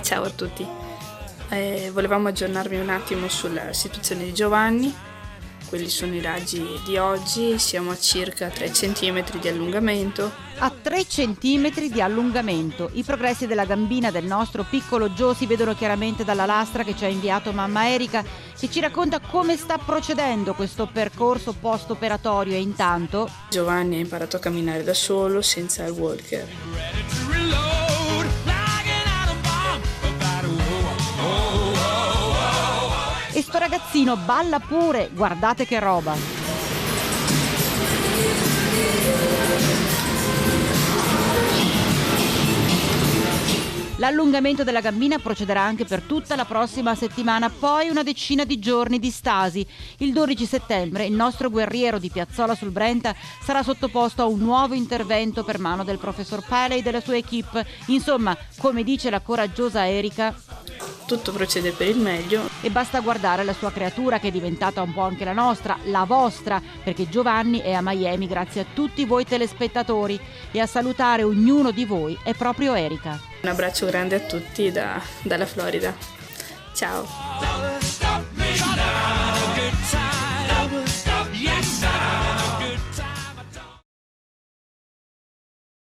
Ciao a tutti, volevamo aggiornarvi un attimo sulla situazione di Giovanni. Quelli sono i raggi di oggi, siamo a circa 3 cm di allungamento. A 3 centimetri di allungamento. I progressi della gambina del nostro piccolo Joe si vedono chiaramente dalla lastra che ci ha inviato mamma Erika, che ci racconta come sta procedendo questo percorso post-operatorio e intanto Giovanni ha imparato a camminare da solo senza il walker. e sto ragazzino balla pure, guardate che roba. L'allungamento della gambina procederà anche per tutta la prossima settimana, poi una decina di giorni di stasi. Il 12 settembre il nostro guerriero di Piazzola sul Brenta sarà sottoposto a un nuovo intervento per mano del professor Paley e della sua equipe. Insomma, come dice la coraggiosa Erika, tutto procede per il meglio e basta guardare la sua creatura, che è diventata un po' anche la nostra, la vostra, perché Giovanni è a Miami grazie a tutti voi telespettatori, e a salutare ognuno di voi è proprio Erika. Un abbraccio grande a tutti dalla Florida. Ciao!